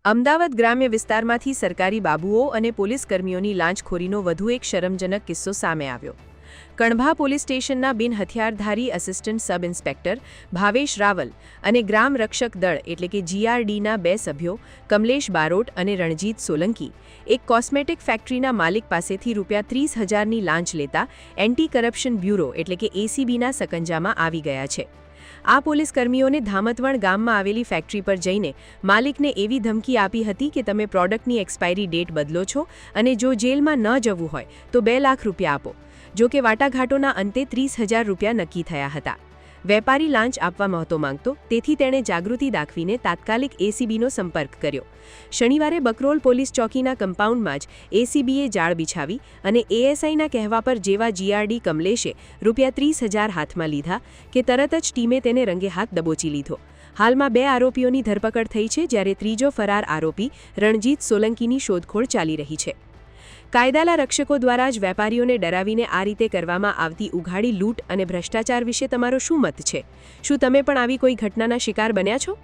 અમદાવાદ ગ્રામ્ય વિસ્તારમાંથી સરકારી બાબુઓ અને પોલીસ કર્મીઓની લાંચખોરીનો વધુ એક શરમજનક કિસ્સો સામે આવ્યો. કણભા પોલીસ સ્ટેશનના બિનહથિયારધારી assistant sub inspector Bhavesh Raval અને ગ્રામ રક્ષક દળ એટલે કે જીઆરડીના 2 સભ્યો કમલેશ બારોટ અને રણજીત સોલંકી એક કોસ્મેટિક ફેક્ટરીના માલિક પાસેથી ₹30,000ની લાંચ લેતા એન્ટી કરપ્શન બ્યુરો એટલે કે એસીબીના સકંજામાં આવી ગયા છે. આ પોલીસ કર્મીઓને ધામતવણ ગામમાં આવેલી ફેક્ટરી પર જઈને માલિકને એવી ધમકી આપી હતી કે તમે પ્રોડક્ટની એક્સપાયરી ડેટ બદલો છો અને જો જેલમાં ન જવું હોય તો ₹2 લાખ આપો. જો કે વાટાઘાટોના અંતે ₹30,000 નક્કી થયા હતા. વેપારી લાંચ આપવા નહોતો માંગતો, તેથી તેણે જાગૃતિ દાખવીને તાત્કાલિક એસીબીનો સંપર્ક કર્યો. શનિવારે બકરોલ પોલીસ ચોકીના કમ્પાઉન્ડમાં જ એસીબીએ જાળ બિછાવી અને એએસઆઈના કહેવા પર જેવા જીઆરડી કમલેશે ₹30,000 હાથમાં લીધા કે તરત જ ટીમે તેને રંગે હાથ દબોચી લીધો. હાલમાં 2 આરોપીઓની ધરપકડ થઈ છે, જ્યારે ત્રીજો ફરાર આરોપી રણજીત સોલંકીની શોધખોળ ચાલી રહી છે. કાયદાના રક્ષકો દ્વારા જ વેપારીઓને ડરાવીને આ રીતે કરવામાં આવતી ઉઘાડી લૂંટ અને ભ્રષ્ટાચાર વિશે તમારો શું મત છે? શું તમે પણ આવી કોઈ ઘટનાના શિકાર બન્યા છો?